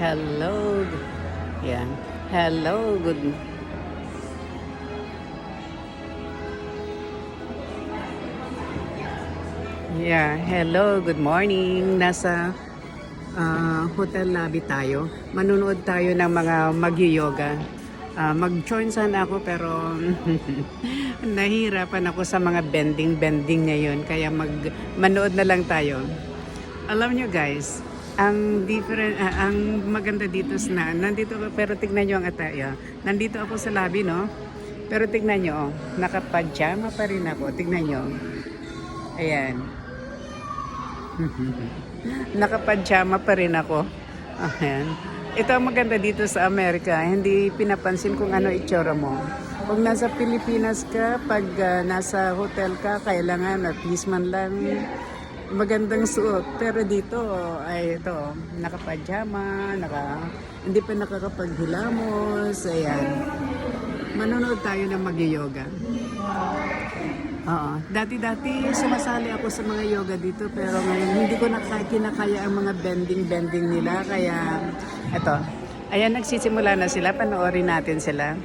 Hello. Yan. Hello. Good. Yeah. Hello. Good morning. Nasa hotel lobby tayo. Manunood tayo ng mga mag-yoga. Mag-join sana ako pero nahihirapan ako sa mga bending ngayon. Kaya manood na lang tayo. Alam nyo guys, ang maganda dito na nandito pero tignan nyo ang ataya. Nandito ako sa lobby, no? Pero tignan nyo, nakapajama pa rin ako. Tignan nyo. Ayan. Nakapajama pa rin ako. Ayan. Ito ang maganda dito sa Amerika. Hindi pinapansin kung ano itsura mo. Kung nasa Pilipinas ka, pag nasa hotel ka, kailangan at least man lang magandang suot. Pero dito ay ito, nakapajama, hindi pa nakakapaghilamos. Ayan. Manonood tayo ng mag-yoga. Oo. Dati sumasali ako sa mga yoga dito pero ngayon hindi ko kinakaya ang mga bending nila. Kaya eto, ayan nagsisimula na sila. Panoorin natin sila.